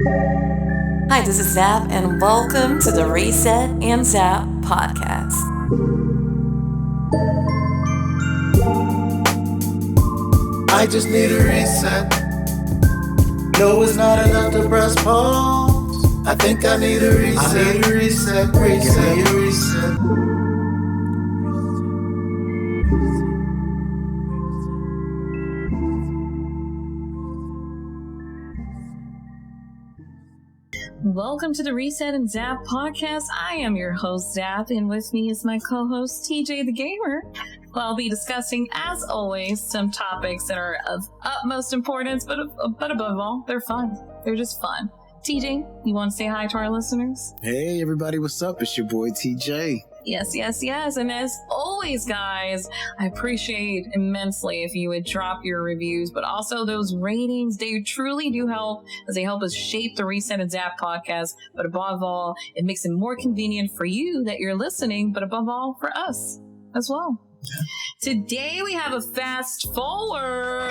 Hi, this is Zap, and welcome to the Reset and Zap podcast. I just need a reset. No, it's not enough to press pause. I think I need a reset. I need a reset. Give me a reset. Welcome to the Reset and Zap podcast. I am your host, Zap, and with me is my co-host, TJ the Gamer. I'll be discussing, as always, some topics that are of utmost importance, but above all, they're fun. They're just fun. TJ, you want to say hi to our listeners? Hey, everybody, what's up? It's your boy, TJ. Yes. And as always, guys, I appreciate immensely if you would drop your reviews, but also those ratings. They truly do help, as they help us shape the Reset and Zap podcast. But above all, it makes it more convenient for you that you're listening, but above all, for us as well. Yeah. Today we have a fast forward.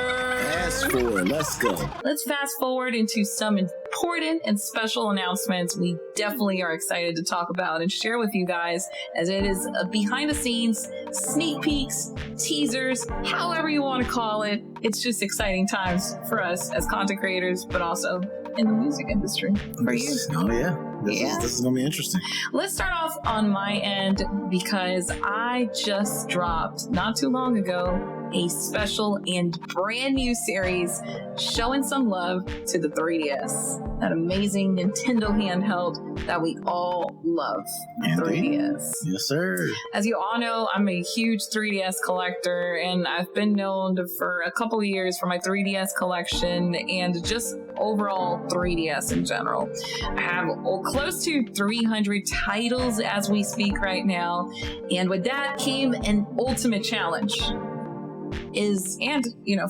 Let's go. Let's fast forward into some important and special announcements we definitely are excited to talk about and share with you guys, as it is a behind the scenes, sneak peeks, teasers, however you want to call it. It's just exciting times for us as content creators, but also in the music industry for you. Oh yeah. This is going to be interesting. Let's start off on my end, because I just dropped not too long ago a special and brand new series showing some love to the 3DS, that amazing Nintendo handheld that we all love. 3DS. Yes, sir. As you all know, I'm a huge 3DS collector, and I've been known for a couple of years for my 3DS collection and just overall 3DS in general. I have close to 300 titles as we speak right now, and with that came an ultimate challenge.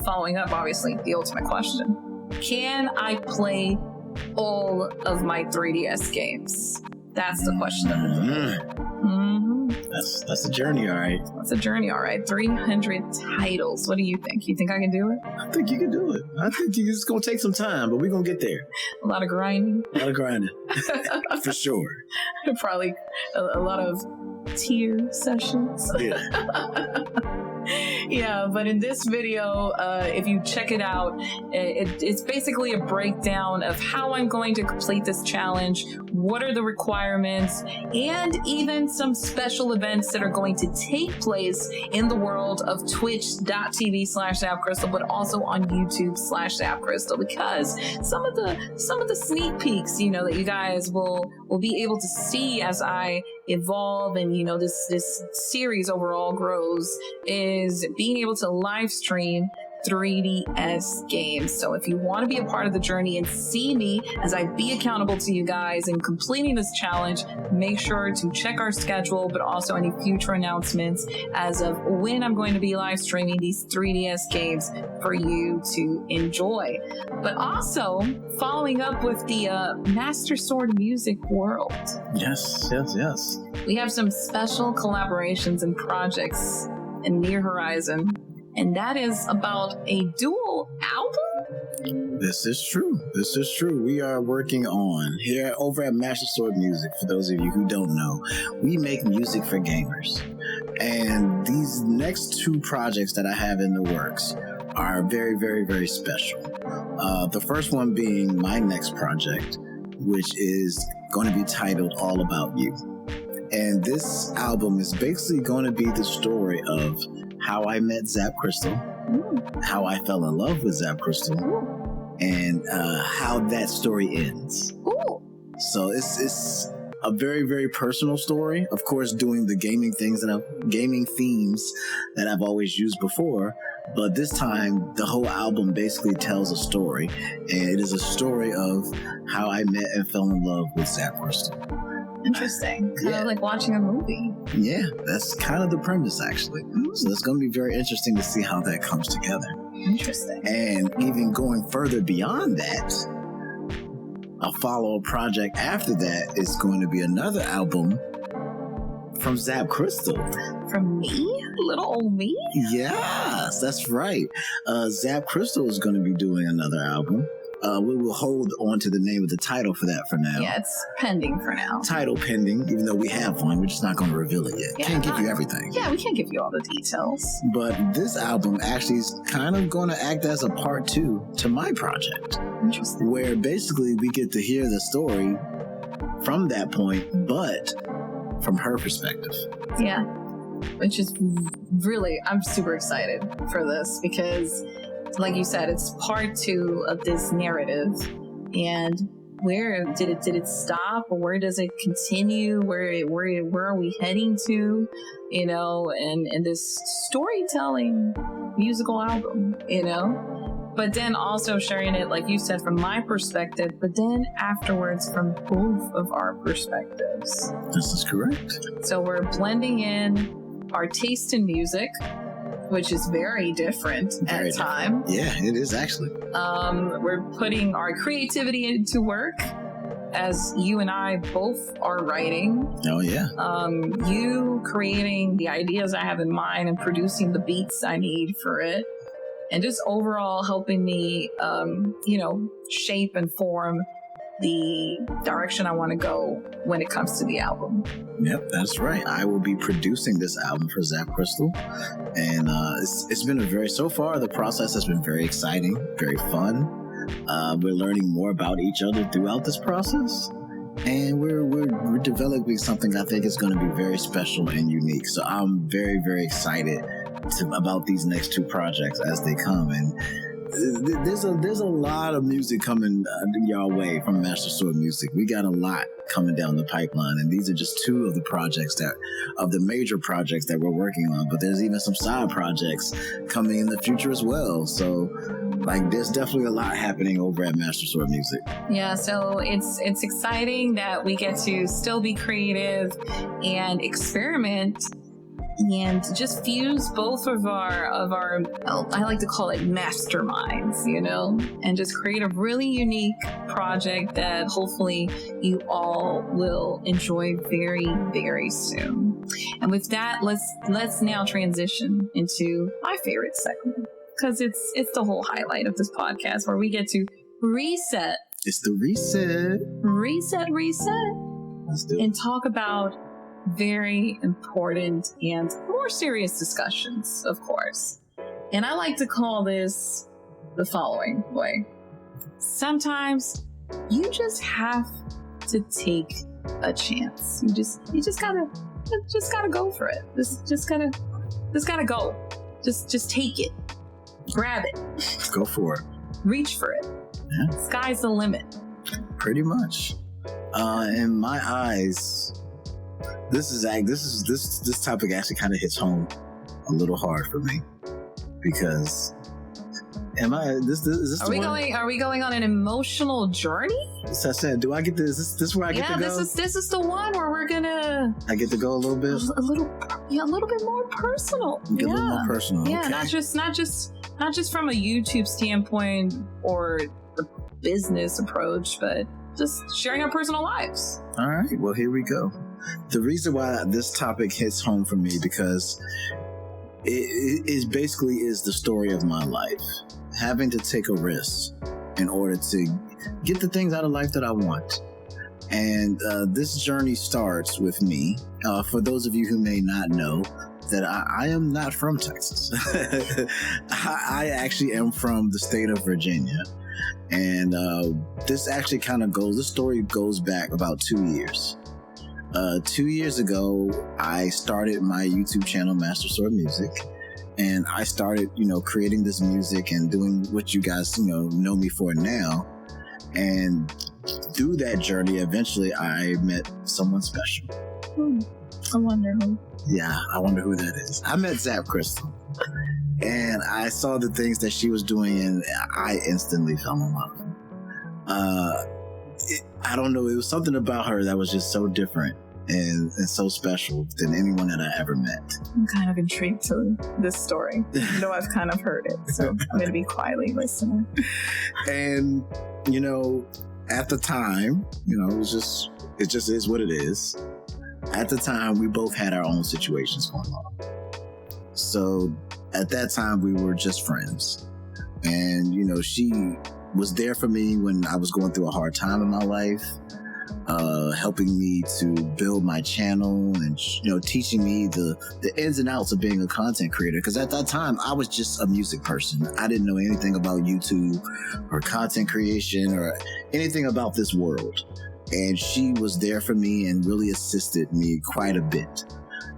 Following up, obviously, the ultimate question: can I play all of my 3DS games? That's the question of the day. That's a journey, all right. That's a journey, all right. 300 titles. What do you think? You think I can do it? I think you can do it. I think it's going to take some time, but we're going to get there. A lot of grinding. For sure. Probably a lot of tier sessions. Yeah. Yeah, but in this video, if you check it out, it's basically a breakdown of how I'm going to complete this challenge, what are the requirements, and even some special events that are going to take place in the world of twitch.tv/ZapCristal, but also on YouTube/ZapCristal, because some of the sneak peeks, that you guys will be able to see as I evolve and this series overall grows, is being able to live stream 3DS games. So if you want to be a part of the journey and see me as I be accountable to you guys in completing this challenge, make sure to check our schedule, but also any future announcements as of when I'm going to be live streaming these 3DS games for you to enjoy. But also following up with the Master Sword music world. Yes. We have some special collaborations and projects in near horizon, and that is about a dual album. This is true. We are working on here over at Master Sword Music. For those of you who don't know, we make music for gamers, and these next two projects that I have in the works are very, very, very special. The first one being my next project, which is going to be titled All About You. And this album is basically going to be the story of how I met ZapCristal, how I fell in love with ZapCristal, and how that story ends. Ooh. So it's a very, very personal story. Of course, doing the gaming themes that I've always used before. But this time, the whole album basically tells a story. And it is a story of how I met and fell in love with ZapCristal. Interesting. Kind of like watching a movie. Yeah, that's kind of the premise, actually. So it's going to be very interesting to see how that comes together. Interesting. And even going further beyond that, a follow-up project after that is going to be another album from ZapCristal. From me? Little old me? Yes, that's right. ZapCristal is going to be doing another album. We will hold on to the name of the title for that for now. Yeah, it's pending for now. Title pending, even though we have one. We're just not going to reveal it yet. Yeah, Can't give you everything. Yeah, we can't give you all the details. But this album actually is kind of going to act as a part 2 to my project. Interesting. Where basically we get to hear the story from that point, but from her perspective. Yeah, which is really, I'm super excited for this because, like you said, it's part 2 of this narrative. And where did it stop, or where does it continue? Where are we heading to? You know, and this storytelling musical album, you know. But then also sharing it, like you said, from my perspective, but then afterwards from both of our perspectives. This is correct. So we're blending in our taste in music, which is very different at times. Yeah, it is actually. We're putting our creativity into work, as you and I both are writing. Oh, yeah. You creating the ideas I have in mind and producing the beats I need for it. And just overall helping me, shape and form the direction I want to go when it comes to the album. Yep, that's right. I will be producing this album for ZapCristal. And it's been so far, the process has been very exciting, very fun. We're learning more about each other throughout this process. And we're developing something I think is going to be very special and unique. So I'm very, very excited about these next 2 projects as they come. And there's a lot of music coming your way from Master Sword Music. We got a lot coming down the pipeline, and these are just 2 of the major projects that we're working on. But there's even some side projects coming in the future as well. So there's definitely a lot happening over at Master Sword Music. Yeah, so it's exciting that we get to still be creative and experiment and just fuse both of our I like to call it masterminds, you know, and just create a really unique project that hopefully you all will enjoy very, very soon. And with that, let's now transition into my favorite segment, because it's the whole highlight of this podcast, where we get to reset. It's the reset. Reset. Let's do it. And talk about very important and more serious discussions, of course. And I like to call this the following way. Sometimes you just have to take a chance. You just gotta go for it. Just gotta go. Just take it. Grab it. Go for it. Reach for it. Yeah. Sky's the limit. Pretty much. In my eyes, this topic actually kind of hits home a little hard for me, because are we going on an emotional journey? So I said, do I get this? Is this where I get to go? Yeah, this is the one where we're gonna. I get to go a little bit. A little bit more personal. A little more personal. Yeah, okay. not just from a YouTube standpoint or the business approach, but just sharing our personal lives. All right. Well, here we go. The reason why this topic hits home for me, because it basically is the story of my life. Having to take a risk in order to get the things out of life that I want. And this journey starts with me. For those of you who may not know, that I am not from Texas. I actually am from the state of Virginia. And this story goes back about 2 years. 2 years ago, I started my YouTube channel, Master Sword Music. And I started, creating this music and doing what you guys, know me for now. And through that journey, eventually I met someone special. I wonder who. Yeah, I wonder who that is. I met ZapCristal. And I saw the things that she was doing, and I instantly fell in love. I don't know, it was something about her that was just so different and so special than anyone that I ever met. I'm kind of intrigued to this story, though I've kind of heard it, so I'm going to be quietly listening. And, at the time, it just is what it is. At the time, we both had our own situations going on. So at that time, we were just friends. And, she was there for me when I was going through a hard time in my life, helping me to build my channel and, teaching me the ins and outs of being a content creator. Because at that time, I was just a music person. I didn't know anything about YouTube or content creation or anything about this world. And she was there for me and really assisted me quite a bit.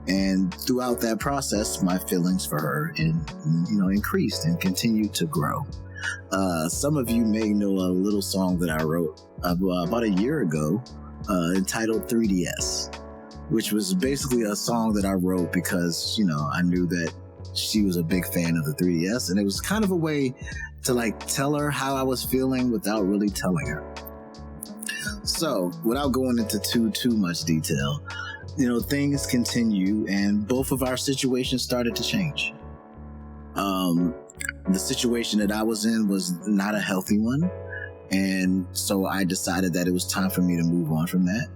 And throughout that process, my feelings for her increased and continued to grow. Some of you may know a little song that I wrote about a year ago entitled 3DS, which was basically a song that I wrote because, I knew that she was a big fan of the 3DS, and it was kind of a way to tell her how I was feeling without really telling her. So without going into too much detail, things continue and both of our situations started to change. The situation that I was in was not a healthy one. And so I decided that it was time for me to move on from that.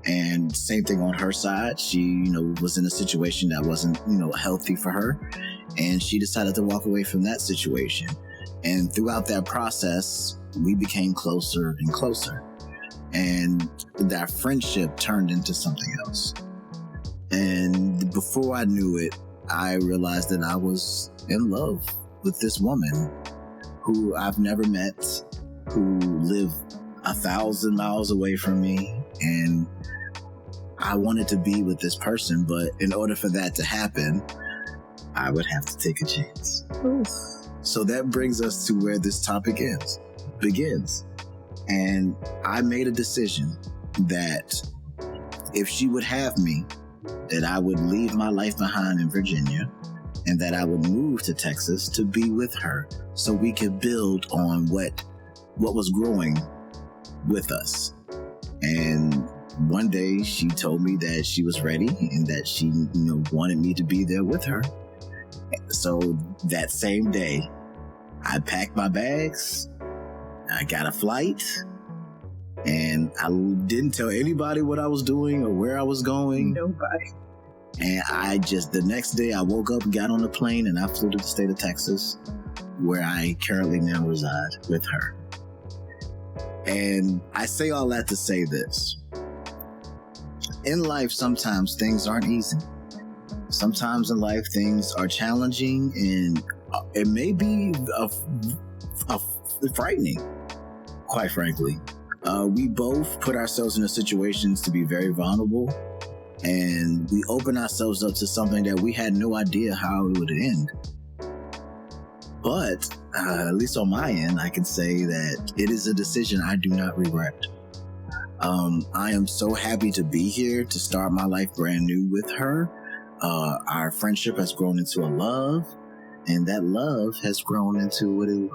And same thing on her side. She, was in a situation that wasn't, healthy for her. And she decided to walk away from that situation. And throughout that process, we became closer and closer. And that friendship turned into something else. And before I knew it, I realized that I was in love with this woman who I've never met, who lived 1,000 miles away from me. And I wanted to be with this person, but in order for that to happen, I would have to take a chance. Oof. So that brings us to where this topic begins. And I made a decision that if she would have me, that I would leave my life behind in Virginia and that I would move to Texas to be with her so we could build on what was growing with us. And one day she told me that she was ready and that she, wanted me to be there with her. So that same day, I packed my bags, I got a flight, and I didn't tell anybody what I was doing or where I was going. Nobody. And the next day I woke up and got on a plane and I flew to the state of Texas, where I currently now reside with her. And I say all that to say this. In life, sometimes things aren't easy. Sometimes in life, things are challenging and it may be frightening, quite frankly. We both put ourselves in situations to be very vulnerable, and we open ourselves up to something that we had no idea how it would end. But at least on my end, I can say that it is a decision I do not regret. I am so happy to be here to start my life brand new with her. Our friendship has grown into a love, and that love has grown into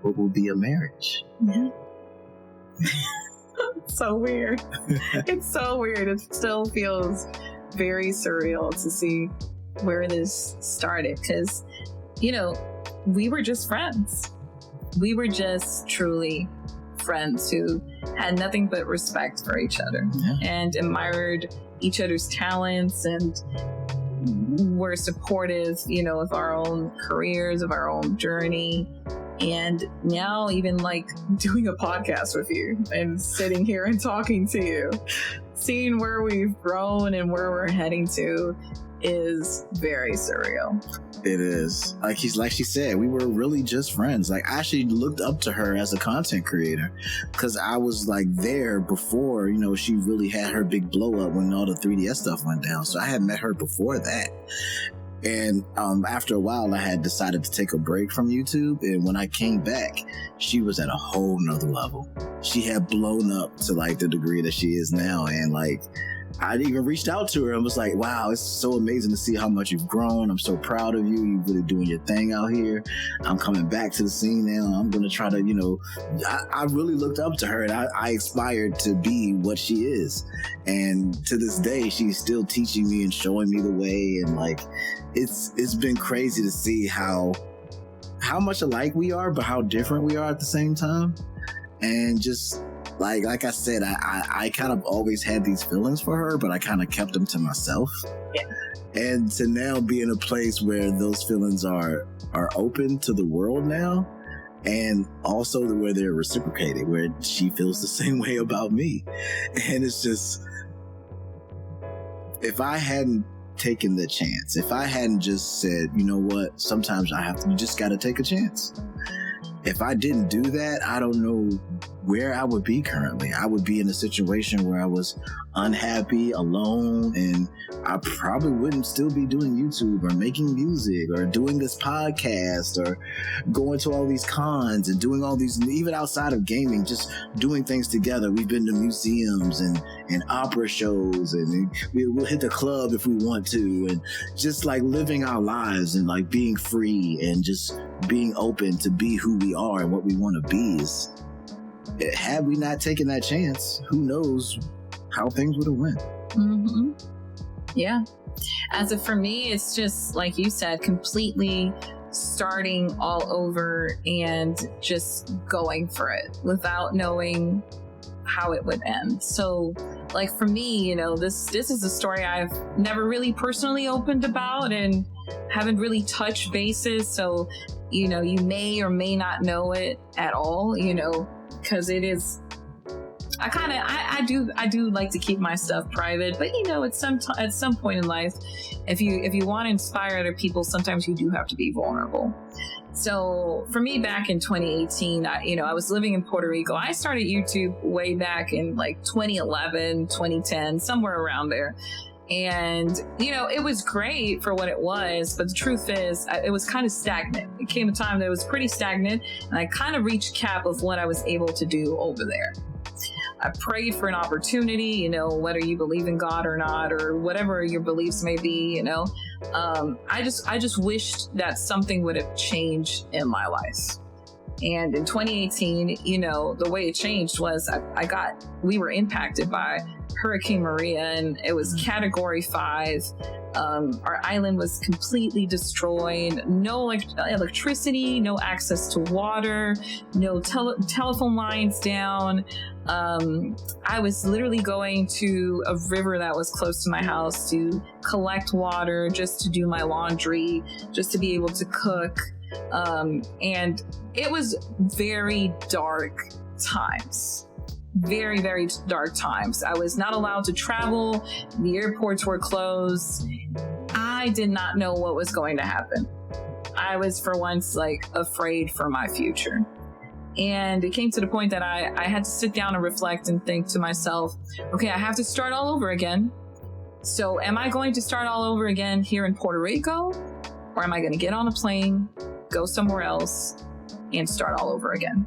what will be a marriage. Yeah. So weird. It's so weird. It still feels very surreal to see where this started because, we were just friends. We were just truly friends who had nothing but respect for each other and admired each other's talents and were supportive, of our own careers, of our own journey. And now even doing a podcast with you and sitting here and talking to you, seeing where we've grown and where we're heading to is very surreal. It is. Like she said, we were really just friends. I actually looked up to her as a content creator because I was there before, she really had her big blow up when all the 3DS stuff went down. So I had met her before that. And after a while, I had decided to take a break from YouTube. And when I came back, she was at a whole nother level. She had blown up to the degree that she is now. And I even reached out to her and was like, wow, it's so amazing to see how much you've grown. I'm so proud of you. You're really doing your thing out here. I'm coming back to the scene now. I'm going to try to, I really looked up to her and I aspired to be what she is. And to this day, she's still teaching me and showing me the way. And it's been crazy to see how much alike we are, but how different we are at the same time. And just like I said, I kind of always had these feelings for her, but I kind of kept them to myself. Yeah. And to now be in a place where those feelings are open to the world now, and also where they're reciprocated, where she feels the same way about me. And it's just, if I hadn't taken the chance, if I hadn't just said, you know what, sometimes you just got to take a chance. If I didn't do that, I don't know where I would be currently. I would be in a situation where I was unhappy, alone, and I probably wouldn't still be doing YouTube or making music or doing this podcast or going to all these cons and doing all these, even outside of gaming, just doing things together. We've been to museums and opera shows, and we'll hit the club if we want to, and just like living our lives and like being free and just being open to be who we are and what we want to be. Had we not taken that chance, who knows how things would have went. Mm-hmm. Yeah. As if for me, it's just like you said, completely starting all over and just going for it without knowing how it would end. So like for me, you know, this is a story I've never really personally opened about and haven't really touched bases. So, you know, you may or may not know it at all, you know, because it is, I do like to keep my stuff private, but you know, at some point in life, if you want to inspire other people, sometimes you do have to be vulnerable. So for me, back in 2018, I was living in Puerto Rico. I started YouTube way back in like 2011, 2010, somewhere around there. And, you know, it was great for what it was, but the truth is it was kind of stagnant. It came a time that it was pretty stagnant, and I kind of reached cap of what I was able to do over there. I prayed for an opportunity, you know, whether you believe in God or not, or whatever your beliefs may be, you know. I just wished that something would have changed in my life. And in 2018, you know, the way it changed was we were impacted by Hurricane Maria, and it was Category 5. Our island was completely destroyed. No electricity, no access to water, no telephone lines down. I was literally going to a river that was close to my house to collect water, just to do my laundry, just to be able to cook. And it was very dark times. Very, very dark times. I was not allowed to travel. The airports were closed. I did not know what was going to happen. I was for once like afraid for my future. And it came to the point that I had to sit down and reflect and think to myself, okay, I have to start all over again. So am I going to start all over again here in Puerto Rico? Or am I going to get on a plane, go somewhere else, and start all over again?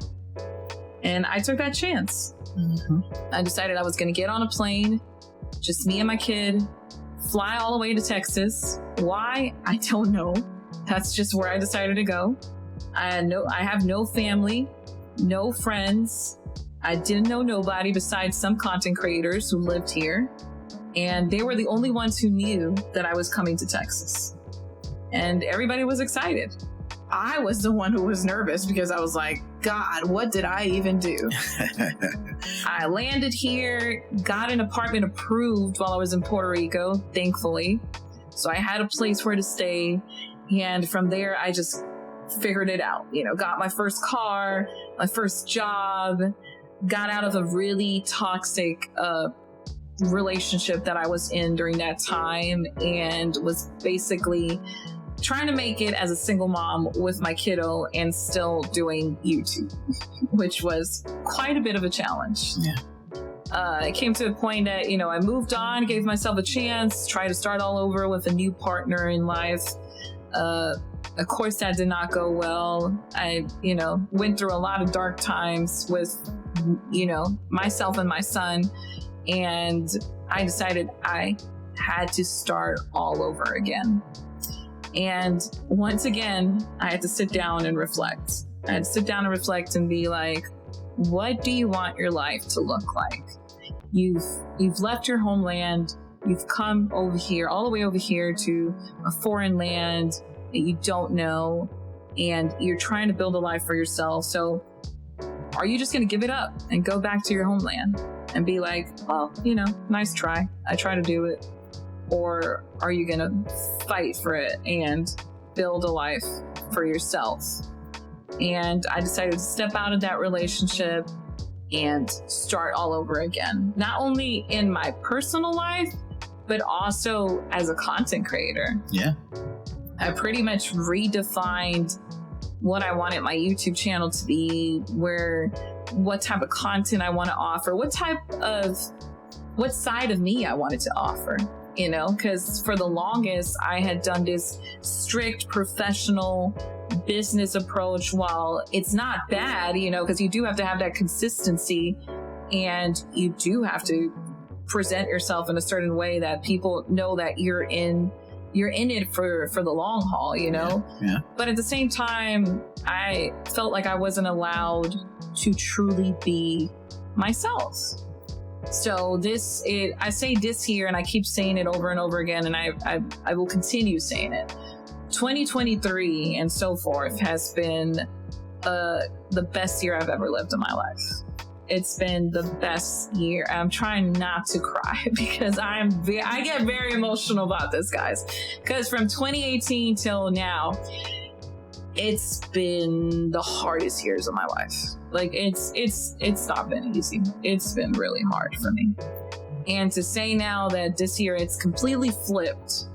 And I took that chance. Mm-hmm. I decided I was going to get on a plane, just me and my kid, fly all the way to Texas. Why? I don't know. That's just where I decided to go. I have no family, no friends. I didn't know nobody besides some content creators who lived here. And they were the only ones who knew that I was coming to Texas. And everybody was excited. I was the one who was nervous because I was like, God, what did I even do? I landed here, got an apartment approved while I was in Puerto Rico, thankfully. So I had a place where to stay. And from there, I just figured it out. You know, got my first car, my first job, got out of a really toxic relationship that I was in during that time, and was basically trying to make it as a single mom with my kiddo and still doing YouTube, which was quite a bit of a challenge. Yeah. It came to a point that, you know, I moved on, gave myself a chance, tried to start all over with a new partner in life. Of course, that did not go well. I, you know, went through a lot of dark times with, you know, myself and my son. And I decided I had to start all over again. And once again, I had to sit down and reflect. I had to sit down and reflect and be like, what do you want your life to look like? You've left your homeland. You've come over here, all the way over here to a foreign land that you don't know, and you're trying to build a life for yourself. So are you just going to give it up and go back to your homeland and be like, well, you know, nice try. I try to do it. Or are you going to fight for it and build a life for yourself? And I decided to step out of that relationship and start all over again. Not only in my personal life, but also as a content creator. Yeah. I pretty much redefined what I wanted my YouTube channel to be, what type of content I want to offer, what side of me I wanted to offer, because for the longest I had done this strict professional business approach. While it's not bad, because you do have to have that consistency and you do have to present yourself in a certain way that people know that you're in it for the long haul, Yeah. But at the same time, I felt like I wasn't allowed to truly be myself. So I say this here, and I keep saying it over and over again, and I will continue saying it. 2023 and so forth has been the best year I've ever lived in my life. It's been the best year. I'm trying not to cry because I get very emotional about this, guys. Because from 2018 till now, it's been the hardest years of my life. Like it's not been easy. It's been really hard for me. And to say now that this year it's completely flipped,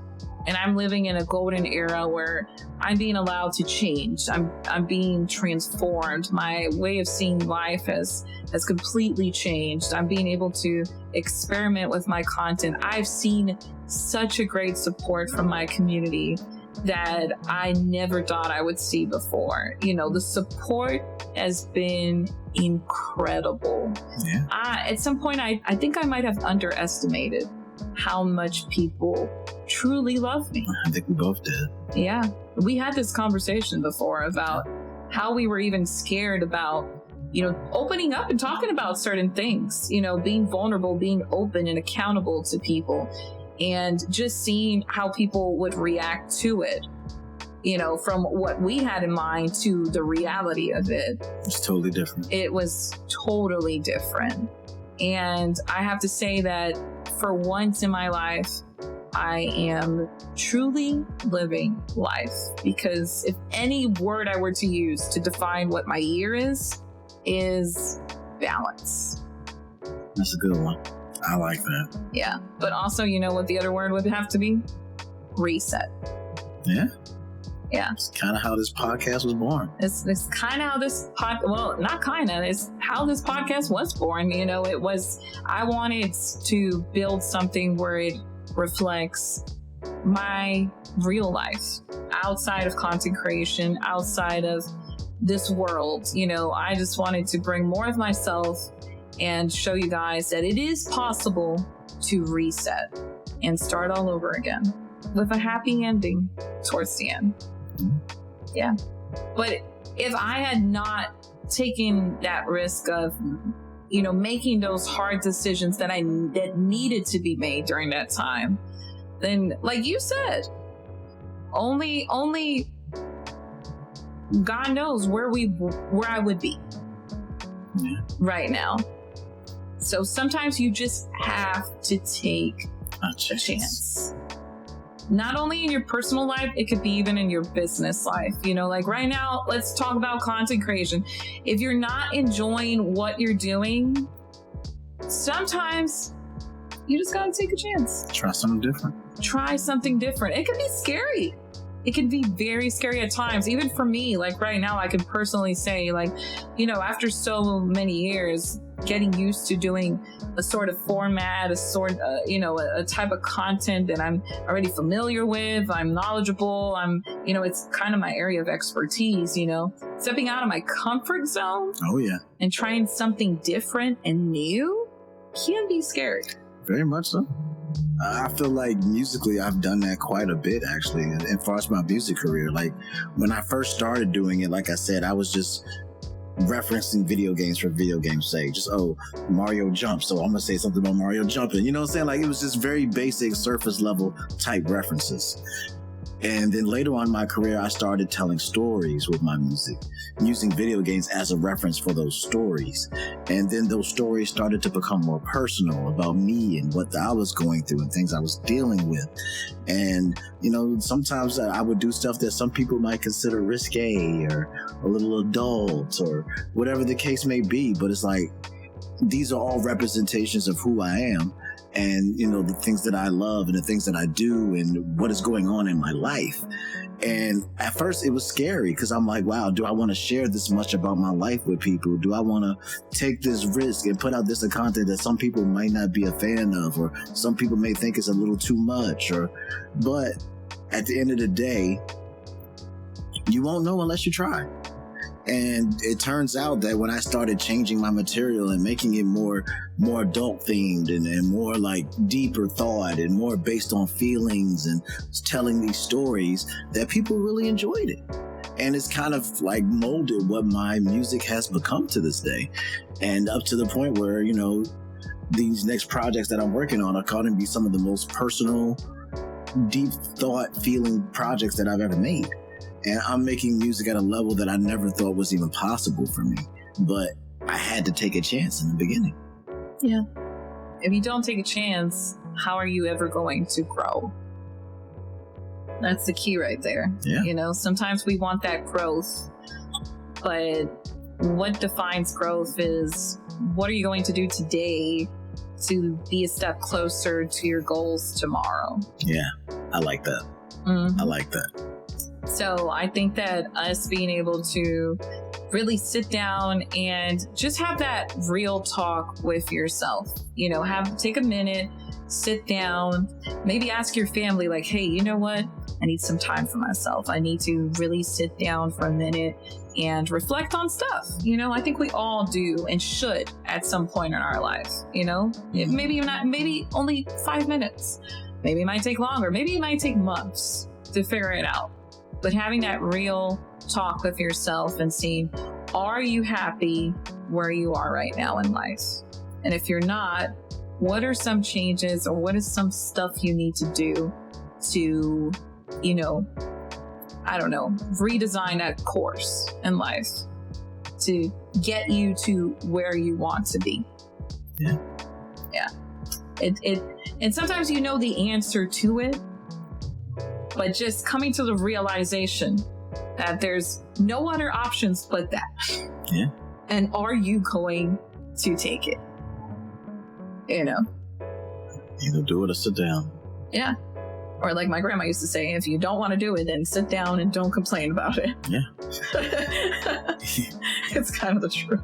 and I'm living in a golden era where I'm being allowed to change. I'm being transformed. My way of seeing life has completely changed. I'm being able to experiment with my content. I've seen such a great support from my community that I never thought I would see before. The support has been incredible. Yeah. At some point, I think I might have underestimated how much people truly love me. I think we both did. Yeah. We had this conversation before about how we were even scared about, opening up and talking about certain things, being vulnerable, being open and accountable to people, and just seeing how people would react to it, from what we had in mind to the reality of it. It's totally different. It was totally different. And I have to say that for once in my life, I am truly living life, because if any word I were to use to define what my year is balance. That's a good one. I like that. Yeah. But also, what the other word would have to be? Reset. Yeah. Yeah. It's kind of how this podcast was born. It's kind of how this it's how this podcast was born. I wanted to build something where it reflects my real life outside of content creation, outside of this world. I just wanted to bring more of myself and show you guys that it is possible to reset and start all over again with a happy ending towards the end. Yeah. But if I had not taken that risk of, making those hard decisions that needed to be made during that time, then, like you said, only God knows where I would be right now. So sometimes you just have to take a chance. Not only in your personal life, it could be even in your business life. Like right now, let's talk about content creation. If you're not enjoying what you're doing, sometimes you just gotta take a chance. Try something different. It can be scary. It can be very scary at times. Even for me, like right now, I can personally say, like, after so many years, getting used to doing a sort of format, a type of content that I'm already familiar with, I'm knowledgeable, it's kind of my area of expertise, stepping out of my comfort zone. Oh yeah. And trying something different and new can be scary. Very much so. I feel like musically I've done that quite a bit, actually, as far as my music career. Like when I first started doing it, like I said, I was just referencing video games for video game's sake. Just, Mario jumps, so I'm gonna say something about Mario jumping. You know what I'm saying? Like it was just very basic surface level type references. And then later on in my career, I started telling stories with my music, using video games as a reference for those stories. And then those stories started to become more personal about me and what I was going through and things I was dealing with. And, you know, sometimes I would do stuff that some people might consider risque or a little adult or whatever the case may be. But it's like, these are all representations of who I am. And, you know, the things that I love and the things that I do and what is going on in my life. And at first it was scary because I'm like, wow, do I want to share this much about my life with people? Do I want to take this risk and put out this content that some people might not be a fan of, or some people may think it's a little too much, but at the end of the day, you won't know unless you try. And it turns out that when I started changing my material and making it more adult themed and more like deeper thought and more based on feelings and telling these stories, that people really enjoyed it. And it's kind of like molded what my music has become to this day. And up to the point where, you know, these next projects that I'm working on are going to be some of the most personal, deep thought feeling projects that I've ever made. And I'm making music at a level that I never thought was even possible for me. But I had to take a chance in the beginning. Yeah. If you don't take a chance, how are you ever going to grow? That's the key right there. Yeah. You know, sometimes we want that growth, but what defines growth is what are you going to do today to be a step closer to your goals tomorrow? Yeah, I like that. I like that. So I think that us being able to really sit down and just have that real talk with yourself, you know, take a minute, sit down, maybe ask your family like, hey, you know what? I need some time for myself. I need to really sit down for a minute and reflect on stuff. You know, I think we all do and should at some point in our life, you know, maybe only 5 minutes. Maybe it might take longer. Maybe it might take months to figure it out. But having that real talk with yourself and seeing, are you happy where you are right now in life? And if you're not, what are some changes or what is some stuff you need to do to, you know, I don't know, redesign that course in life to get you to where you want to be? Yeah. And sometimes you know the answer to it, but just coming to the realization that there's no other options but that. Yeah. And are you going to take it? You know? Either do it or sit down. Yeah. Or like my grandma used to say, if you don't want to do it, then sit down and don't complain about it. Yeah. It's kind of the truth.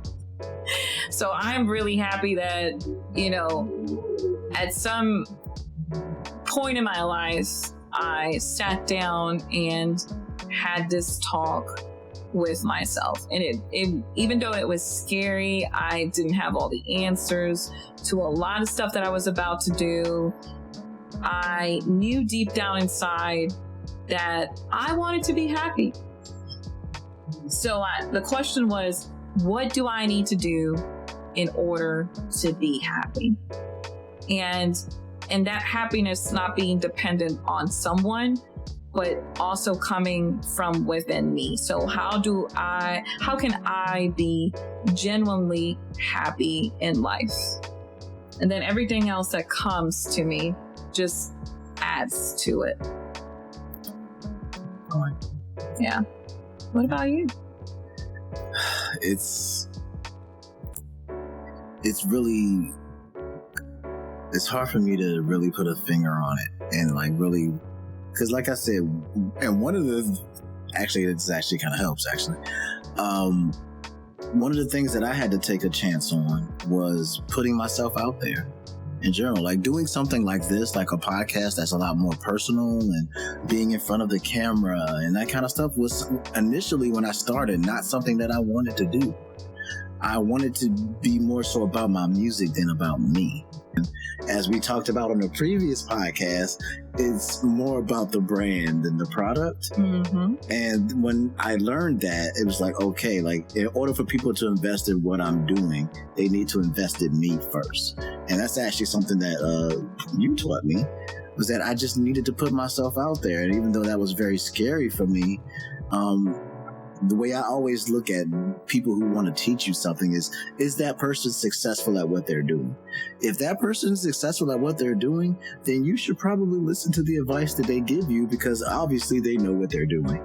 So I'm really happy that, you know, at some point in my life, I sat down and had this talk with myself. And it even though it was scary, I didn't have all the answers to a lot of stuff that I was about to do. I knew deep down inside that I wanted to be happy. So the question was, what do I need to do in order to be happy? And that happiness not being dependent on someone, but also coming from within me. So how can I be genuinely happy in life? And then everything else that comes to me just adds to it. All right. Yeah. What about you? It's really, it's hard for me to really put a finger on it and like really, because like I said, and one of the, actually this actually kind of helps actually. One of the things that I had to take a chance on was putting myself out there in general, like doing something like this, like a podcast that's a lot more personal and being in front of the camera and that kind of stuff was initially when I started not something that I wanted to do. I wanted to be more so about my music than about me. As we talked about on the previous podcast, it's more about the brand than the product. Mm-hmm. And when I learned that, it was like, okay, like in order for people to invest in what I'm doing, they need to invest in me first. And that's actually something that you taught me was that I just needed to put myself out there. And even though that was very scary for me, the way I always look at people who want to teach you something is that person successful at what they're doing? If that person is successful at what they're doing, then you should probably listen to the advice that they give you, because obviously they know what they're doing.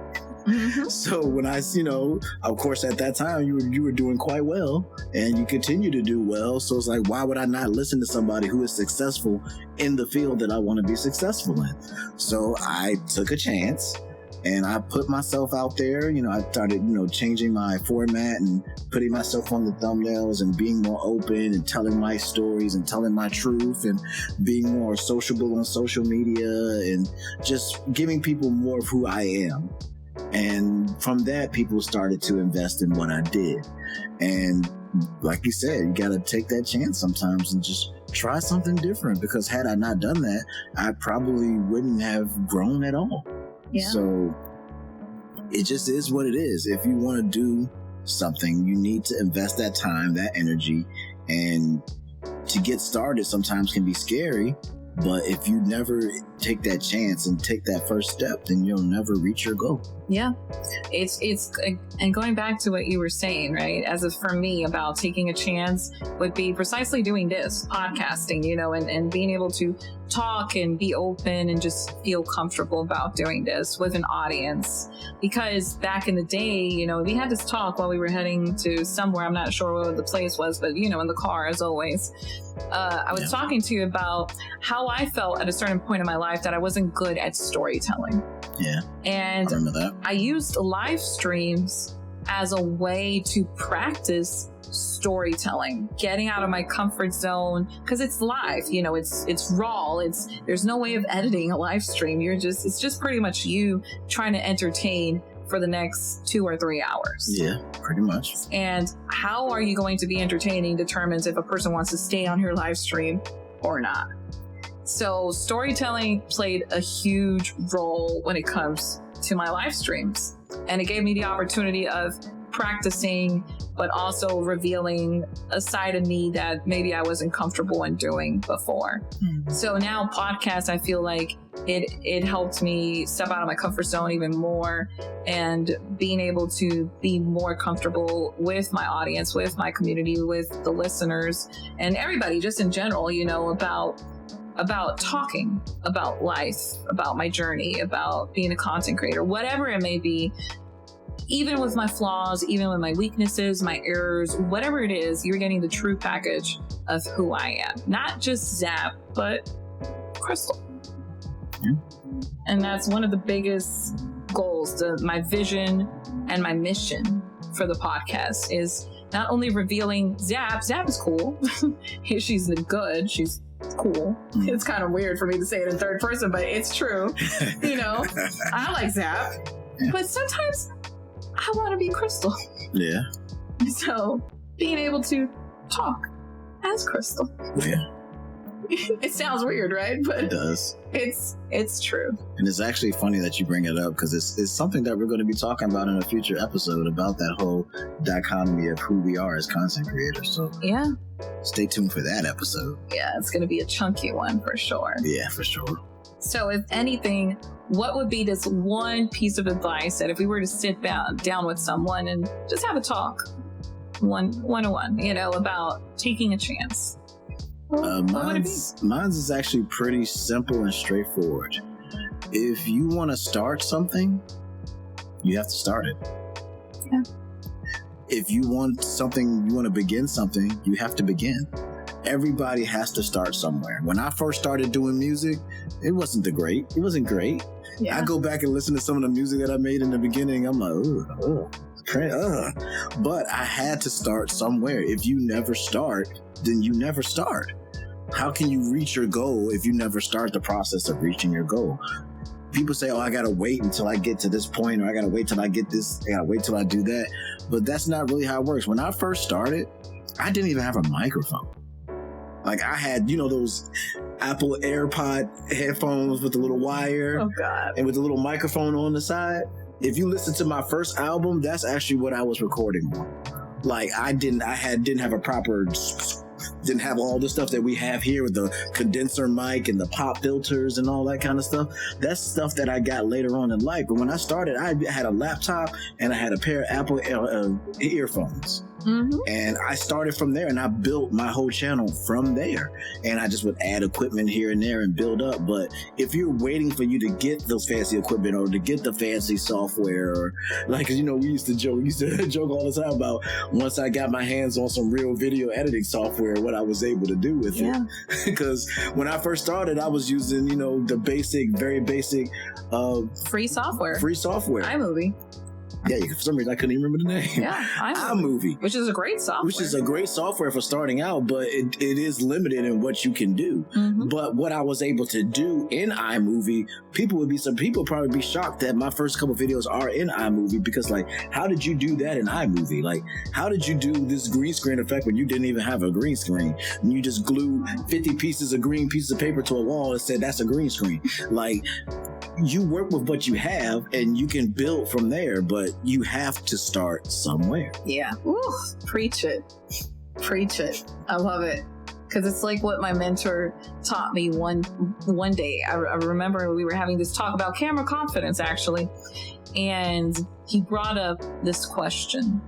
Mm-hmm. So when of course at that time you were doing quite well and you continue to do well. So it's like, why would I not listen to somebody who is successful in the field that I want to be successful in? So I took a chance and I put myself out there. I started, changing my format and putting myself on the thumbnails and being more open and telling my stories and telling my truth and being more sociable on social media and just giving people more of who I am. And from that, people started to invest in what I did. And like you said, you got to take that chance sometimes and just try something different, because had I not done that, I probably wouldn't have grown at all. Yeah. So it just is what it is. If you want to do something, you need to invest that time, that energy, and to get started sometimes can be scary. But if you never take that chance and take that first step, then you'll never reach your goal. Yeah. And going back to what you were saying, right? As if for me about taking a chance would be precisely doing this, podcasting, and being able to talk and be open and just feel comfortable about doing this with an audience. Because back in the day, we had this talk while we were heading to somewhere. I'm not sure what the place was, but, in the car as always. I was talking to you about how I felt at a certain point in my life that I wasn't good at storytelling. Yeah. And I remember that. I used live streams as a way to practice storytelling, getting out of my comfort zone, because it's live, it's raw. There's no way of editing a live stream. It's just pretty much you trying to entertain for the next 2 or 3 hours. Yeah, pretty much. And how are you going to be entertaining determines if a person wants to stay on your live stream or not. So storytelling played a huge role when it comes to my live streams. And it gave me the opportunity of practicing, but also revealing a side of me that maybe I wasn't comfortable in doing before. Mm-hmm. So now podcasts, I feel like it helped me step out of my comfort zone even more, and being able to be more comfortable with my audience, with my community, with the listeners, and everybody just in general, about talking about life, about my journey, about being a content creator, whatever it may be. Even with my flaws, even with my weaknesses, my errors, whatever it is, you're getting the true package of who I am. Not just Zap, but Crystal. Yeah. And that's one of the biggest goals, my vision and my mission for the podcast is not only revealing Zap. Zap is cool. She's good. She's cool. It's kind of weird for me to say it in third person, but it's true. I like Zap. Yeah. But sometimes I want to be Crystal. Yeah. So being able to talk as Crystal. Yeah. It sounds weird, right? But it does. It's true. And it's actually funny that you bring it up, because it's something that we're going to be talking about in a future episode, about that whole dichotomy of who we are as content creators. So yeah, stay tuned for that episode. Yeah, it's going to be a chunky one for sure. Yeah, for sure. So if anything, what would be this one piece of advice that if we were to sit down with someone and just have a talk, one-on-one, about taking a chance? Mine's is actually pretty simple and straightforward. If you want to start something, you have to start it. Yeah. If you want to begin something, you have to begin. Everybody has to start somewhere. When I first started doing music, it wasn't great. Yeah. I go back and listen to some of the music that I made in the beginning. I'm like, but I had to start somewhere. If you never start, then you never start. How can you reach your goal if you never start the process of reaching your goal? People say, I got to wait until I get to this point, or I got to wait till I get this, I got to wait till I do that. But that's not really how it works. When I first started, I didn't even have a microphone. Like I had, those Apple AirPod headphones with the little wire. Oh God. And with the little microphone on the side. If you listen to my first album, that's actually what I was recording on. Like I didn't have a proper didn't have all the stuff that we have here with the condenser mic and the pop filters and all that kind of stuff. That's stuff that I got later on in life. But when I started, I had a laptop and I had a pair of Apple earphones. Mm-hmm. And I started from there, and I built my whole channel from there. And I just would add equipment here and there and build up. But if you're waiting for you to get those fancy equipment or to get the fancy software, or like, we used to joke all the time about once I got my hands on some real video editing software, what I was able to do with it. Because when I first started, I was using, the basic, very basic free software. iMovie. Yeah, for some reason I couldn't even remember the name. Yeah, iMovie. Which is a great software. Which is a great software for starting out, but it is limited in what you can do. Mm-hmm. But what I was able to do in iMovie, people probably be shocked that my first couple videos are in iMovie, because like, how did you do that in iMovie? Like, how did you do this green screen effect when you didn't even have a green screen? And you just glued 50 pieces of green pieces of paper to a wall and said, that's a green screen. Like, you work with what you have and you can build from there, but you have to start somewhere. Yeah. Ooh, preach it. I love it. Because it's like what my mentor taught me one day. I remember we were having this talk about camera confidence, actually. And he brought up this question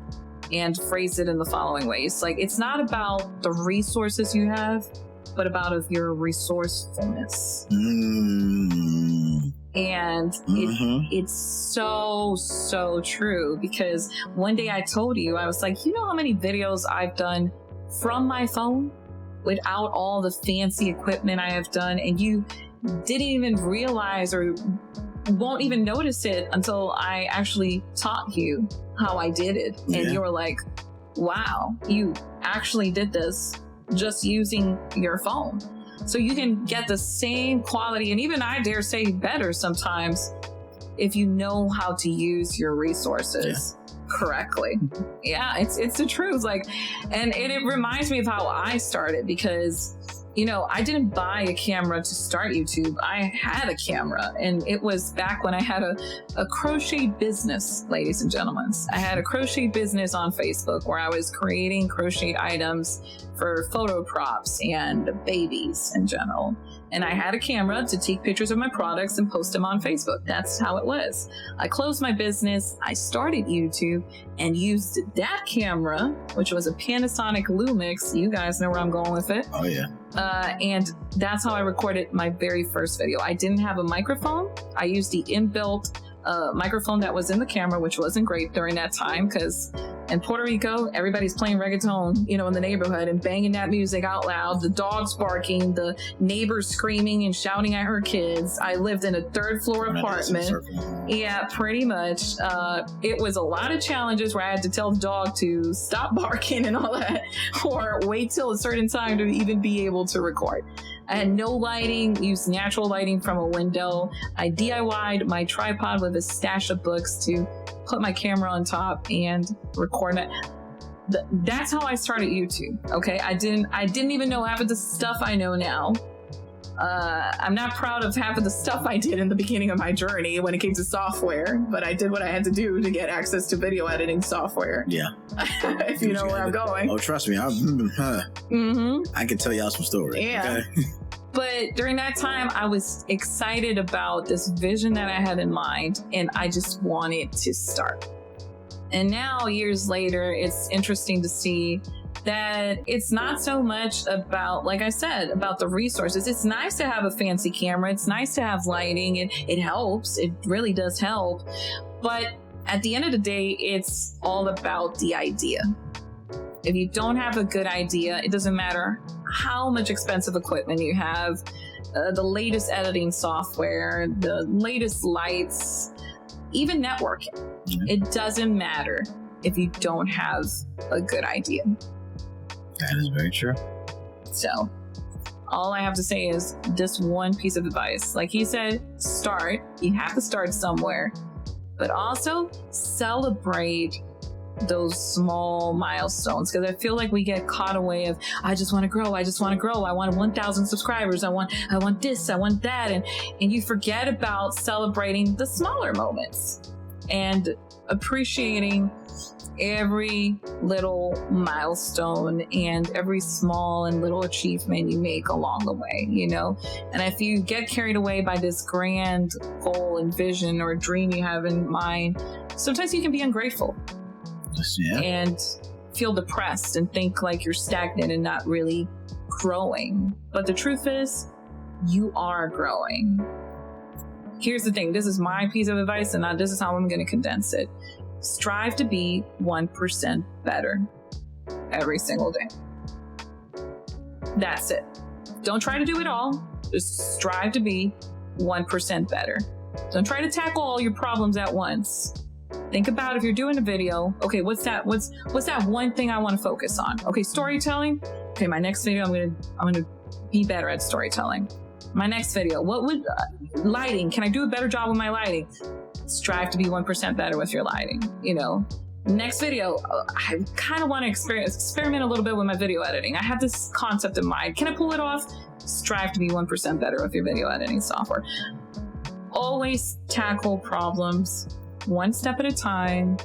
and phrased it in the following way. It's like, it's not about the resources you have, but about of your resourcefulness. And it's so true, because one day I told you, I was like, you know how many videos I've done from my phone without all the fancy equipment I have done, and you didn't even realize or won't even notice it until I actually taught you how I did it. And you were like, wow, you actually did this just using your phone. So you can get the same quality, and even I dare say better sometimes, if you know how to use your resources correctly. Yeah, it's the truth. Like, and it reminds me of how I started, because I didn't buy a camera to start YouTube. I had a camera, and it was back when I had a crochet business, ladies and gentlemen. I had a crochet business on Facebook where I was creating crochet items for photo props and babies in general. And I had a camera to take pictures of my products and post them on Facebook. That's how it was. I closed my business. I started YouTube and used that camera, which was a Panasonic Lumix. You guys know where I'm going with it. Oh, yeah. And that's how I recorded my very first video. I didn't have a microphone. I used the inbuilt microphone that was in the camera, which wasn't great during that time, because in Puerto Rico, everybody's playing reggaeton, in the neighborhood and banging that music out loud, the dogs barking, the neighbors screaming and shouting at her kids. I lived in a third floor apartment. Yeah, pretty much. It was a lot of challenges where I had to tell the dog to stop barking and all that, or wait till a certain time to even be able to record. I had no lighting, used natural lighting from a window. I DIY'd my tripod with a stash of books to put my camera on top and record it. That's how I started YouTube. Okay, I didn't even know half of the stuff I know now. I'm not proud of half of the stuff I did in the beginning of my journey when it came to software, but I did what I had to do to get access to video editing software. Yeah. If you know where I'm going. Oh, trust me. I can tell y'all some stories. Yeah. Okay? But during that time, I was excited about this vision that I had in mind, and I just wanted to start. And now, years later, it's interesting to see that it's not so much about, like I said, about the resources. It's nice to have a fancy camera. It's nice to have lighting. It helps. It really does help. But at the end of the day, it's all about the idea. If you don't have a good idea, it doesn't matter how much expensive equipment you have, the latest editing software, the latest lights, even networking. Mm-hmm. It doesn't matter if you don't have a good idea. That is very true. So, all I have to say is just one piece of advice. Like he said, start. You have to start somewhere. But also celebrate those small milestones, because I feel like we get caught away of, I just want to grow. I want 1,000 subscribers. I want this. I want that. And you forget about celebrating the smaller moments. and appreciating every little milestone and every small and little achievement you make along the way, you know? And if you get carried away by this grand goal and vision or dream you have in mind, sometimes you can be ungrateful and feel depressed and think like you're stagnant and not really growing. But the truth is, you are growing. Here's the thing. This is my piece of advice, and this is how I'm going to condense it. Strive to be 1% better every single day. That's it. Don't try to do it all. Just strive to be 1% better. Don't try to tackle all your problems at once. Think about if you're doing a video, okay, what's that one thing I want to focus on? Okay, storytelling. Okay, my next video, I'm gonna be better at storytelling. My next video, what would lighting? Can I do a better job with my lighting? Strive to be 1% better with your lighting, you know. Next video, I kind of want to experiment a little bit with my video editing. I have this concept in mind. Can I pull it off? Strive to be 1% better with your video editing software. Always tackle problems one step at a time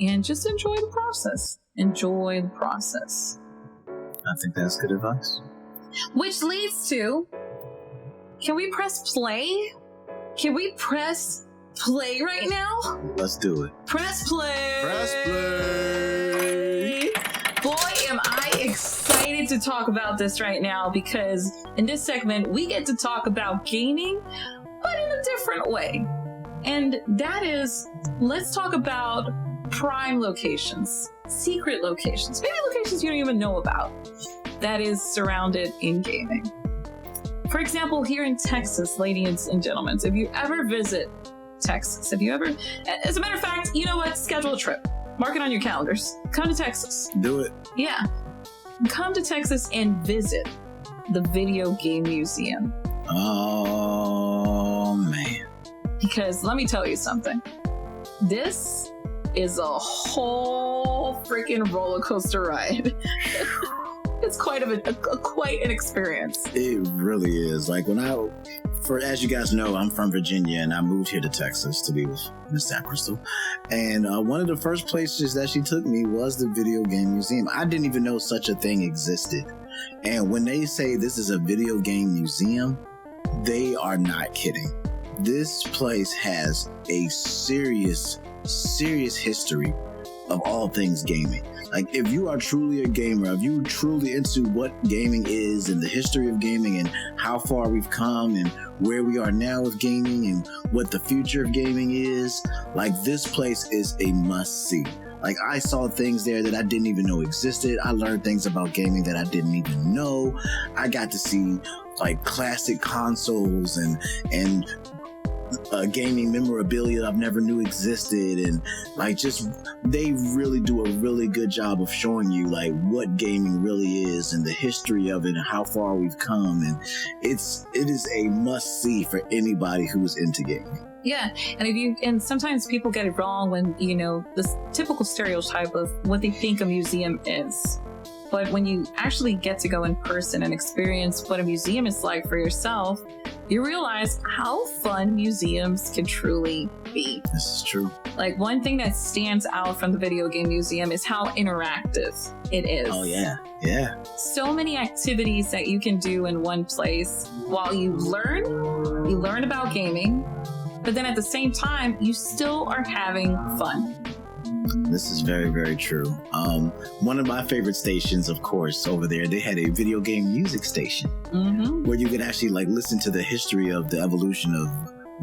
and just enjoy the process. Enjoy the process. I think that's good advice. Which leads to, can we press play? Can we press play right now? Let's do it. Press play. Press play. Boy, am I excited to talk about this right now, because in this segment, we get to talk about gaming, but in a different way. And that is, let's talk about prime locations, secret locations, maybe locations you don't even know about, that is surrounded in gaming. For example, here in Texas, ladies and gentlemen, if you ever visit Texas, as a matter of fact, you know what? Schedule a trip. Mark it on your calendars. Come to Texas. Do it. Yeah. Come to Texas and visit the Video Game Museum. Oh, man. Because let me tell you something. This is a whole freaking roller coaster ride. It's quite an experience. It really is. Like as you guys know, I'm from Virginia and I moved here to Texas to be with Miss ZapCristal. And one of the first places that she took me was the Video Game Museum. I didn't even know such a thing existed. And when they say this is a video game museum, they are not kidding. This place has a serious history of all things gaming. Like, if you are truly a gamer, if you're truly into what gaming is and the history of gaming and how far we've come and where we are now with gaming and what the future of gaming is, like, this place is a must-see. Like, I saw things there that I didn't even know existed. I learned things about gaming that I didn't even know. I got to see, like, classic consoles and gaming memorabilia I've never knew existed, and like, just they really do a really good job of showing you like what gaming really is and the history of it and how far we've come, and it is a must see for anybody who's into gaming. Yeah, and sometimes people get it wrong when, you know, this typical stereotype of what they think a museum is. But when you actually get to go in person and experience what a museum is like for yourself, you realize how fun museums can truly be. This is true. Like, one thing that stands out from the Video Game Museum is how interactive it is. Oh, yeah. Yeah. So many activities that you can do in one place while you learn about gaming, but then at the same time, you still are having fun. This is very, very true. One of my favorite stations, of course, over there, they had a video game music station where you could actually like listen to the history of the evolution of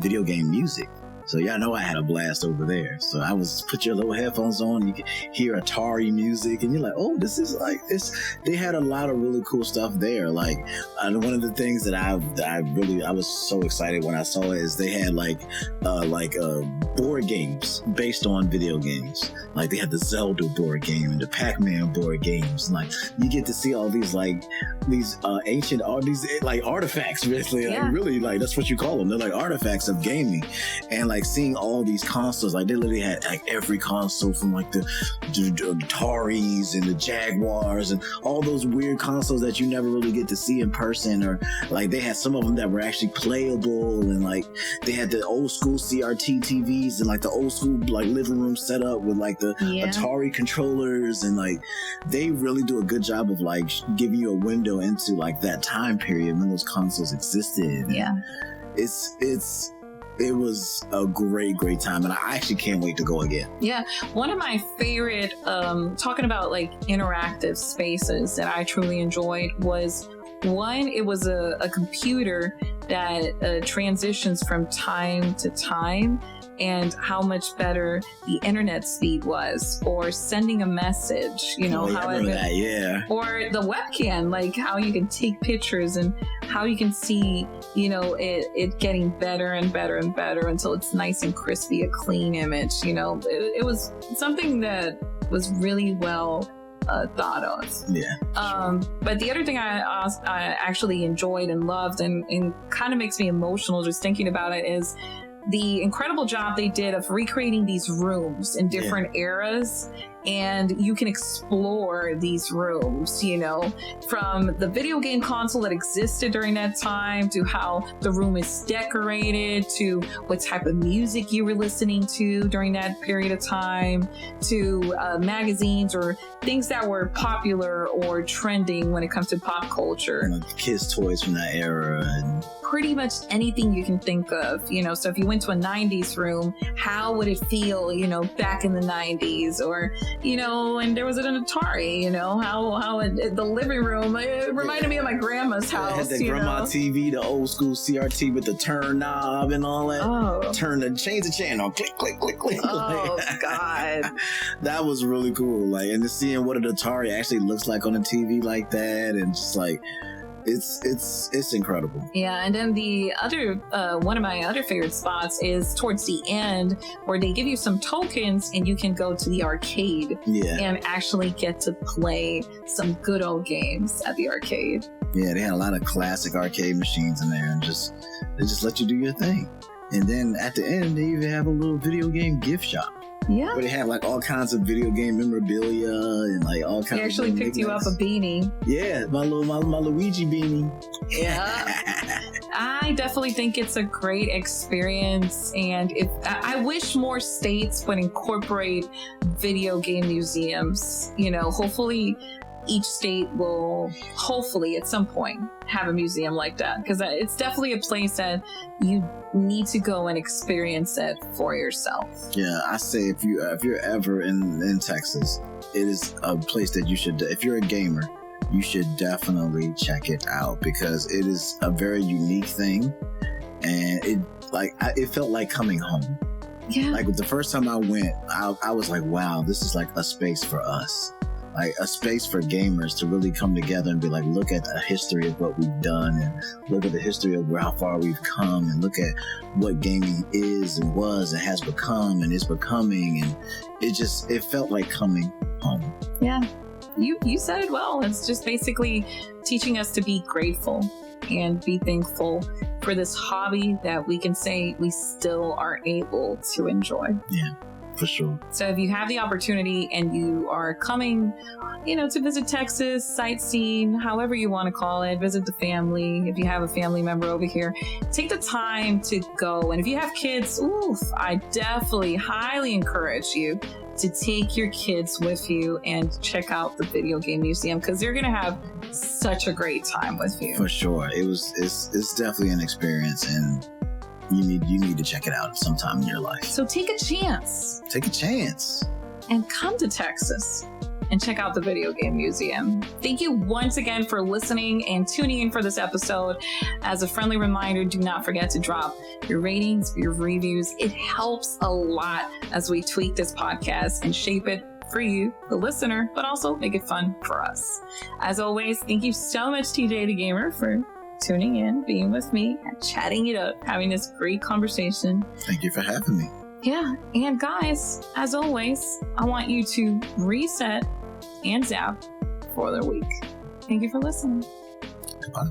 video game music. So y'all know I had a blast over there. So I was put your little headphones on, you could hear Atari music, and you're like, oh, this is like this. They had a lot of really cool stuff there. Like one of the things that I was so excited when I saw it is they had like board games based on video games. Like they had the Zelda board game and the Pac-Man board games. And like you get to see all these ancient artifacts, basically. Yeah. Like really, like that's what you call them. They're like artifacts of gaming, and like like seeing all these consoles, like they literally had like every console from like the Ataris and the Jaguars and all those weird consoles that you never really get to see in person, or like they had some of them that were actually playable, and like they had the old school CRT TVs and like the old school like living room setup with like the Atari controllers, and like they really do a good job of like giving you a window into like that time period when those consoles existed. Yeah, it was a great time, and I actually can't wait to go again. Yeah, one of my favorite talking about like interactive spaces that I truly enjoyed was one, it was a computer that transitions from time to time, and how much better the internet speed was, or sending a message, you know, I remember that, yeah. Or the webcam, like how you can take pictures and how you can see, you know, it getting better and better and better until it's nice and crispy, a clean image. You know, it was something that was really well thought of. Yeah. But the other thing I actually enjoyed and loved and kind of makes me emotional just thinking about it is the incredible job they did of recreating these rooms in different eras, and you can explore these rooms, you know, from the video game console that existed during that time to how the room is decorated to what type of music you were listening to during that period of time, to magazines or things that were popular or trending when it comes to pop culture. And like kids' toys from that era. And pretty much anything you can think of, you know. So if you went to a 90s room, how would it feel, you know, back in the 90s? Or, you know, and there was an Atari, you know, how the living room, it reminded me of my grandma's house. It had the grandma TV, the old school CRT with the turn knob and all that. Oh. Change the channel, click, click, click, click. Oh, God. That was really cool. Like, and just seeing what an Atari actually looks like on a TV like that, and just like, it's incredible. Yeah, and then the other one of my other favorite spots is towards the end, where they give you some tokens and you can go to the arcade and actually get to play some good old games at the arcade. Yeah, they had a lot of classic arcade machines in there, and they just let you do your thing. And then at the end, they even have a little video game gift shop. Yeah. Where they have like all kinds of video game memorabilia and like all kinds of. They actually picked you up a beanie. Yeah, my Luigi beanie. Yeah. I definitely think it's a great experience, and I wish more states would incorporate video game museums. You know, hopefully each state will hopefully at some point have a museum like that, because it's definitely a place that you need to go and experience it for yourself. Yeah, I say if you're ever in Texas, it is a place that you should, if you're a gamer, you should definitely check it out, because it is a very unique thing, and it felt like coming home. Yeah. Like the first time I went, I was like, wow, this is like a space for us. Like a space for gamers to really come together and be like, look at the history of what we've done, and look at the history of how far we've come, and look at what gaming is and was and has become and is becoming. And it felt like coming home. Yeah, you said it well. It's just basically teaching us to be grateful and be thankful for this hobby that we can say we still are able to enjoy. Yeah. For sure. So if you have the opportunity and you are coming, you know, to visit Texas, sightseeing, however you want to call it, visit the family. If you have a family member over here, take the time to go. And if you have kids, I definitely highly encourage you to take your kids with you and check out the video game museum, because they're going to have such a great time with you. For sure. It's definitely an experience, and you need to check it out sometime in your life. So take a chance. Take a chance. And come to Texas and check out the Video Game Museum. Thank you once again for listening and tuning in for this episode. As a friendly reminder, do not forget to drop your ratings, your reviews. It helps a lot as we tweak this podcast and shape it for you, the listener, but also make it fun for us. As always, thank you so much, TJ the Gamer, for tuning in, being with me, and chatting it up, having this great conversation. Thank you for having me. Yeah, and guys, as always, I want you to reset and zap for the week. Thank you for listening. Goodbye.